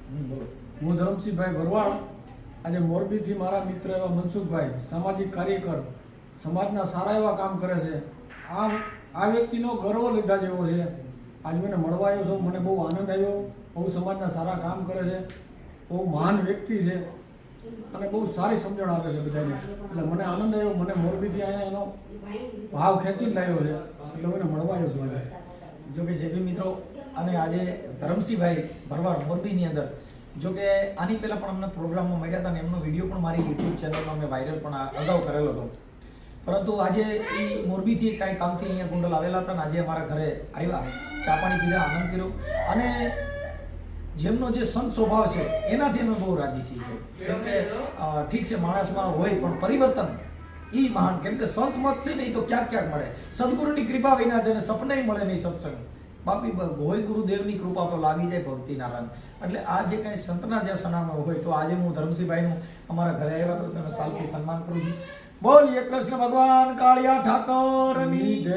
હું ધરમસિંહભાઈ ભરવાડ આજે મોરબીથી મારા મિત્ર એવા મનસુખભાઈ સામાજિક કાર્યકર સમાજના સારા એવા કામ કરે છે. આ વ્યક્તિનો ગર્વ લીધા જેવો છે. આજે મને મળવા આવ્યો છું, મને બહુ આનંદ આવ્યો. બહુ સમાજના સારા કામ કરે છે, બહુ મહાન વ્યક્તિ છે અને બહુ સારી સમજણ આપે છે બધાને. એટલે મને આનંદ આવ્યો. મને મોરબીથી અહીંયા એનો ભાવ ખેંચીને લાવ્યો છે, એટલે મને મળવા આવ્યો છું આજે. જોકે જે બી મિત્રો અને આજે ધરમસિંહભાઈ ભરવાડ મોરબીની અંદર જોકે આની પહેલાં પણ અમને પ્રોગ્રામમાં મળ્યા હતા અને એમનો વિડીયો પણ મારી યુટ્યુબ ચેનલમાં મેં વાયરલ પણ અગાઉ કરેલો હતો. પરંતુ આજે એ મોરબીથી કાંઈ કામથી અહીંયા કુંડલ આવેલા હતા અને આજે અમારા ઘરે આવ્યા, ચા પાણી પીધા, આનંદ કર્યો અને જેમનો જે સંત સ્વભાવ છે એનાથી અમે બહુ રાજી છીએ. કેમ કે ઠીક છે માણસમાં હોય પણ પરિવર્તન એ મહાન. કેમ કે સંત મત છે ને એ તો ક્યાંક ક્યાંક મળે. સદગુરુની કૃપા વિના જેને સપને મળે નહીં સત્સંગ. બાપી હોય ગુરુદેવની કૃપા તો લાગી જાય ભક્તિના રંગ. એટલે આ જે કાંઈ સંતના જે સનામો હોય તો આજે હું ધરમસિંહભાઈનું અમારા ઘરે આવ્યા તો તેને સાલથી સન્માન કરું છું. બોલીએ કૃષ્ણ ભગવાન કાળિયા ઠાકોરની જય.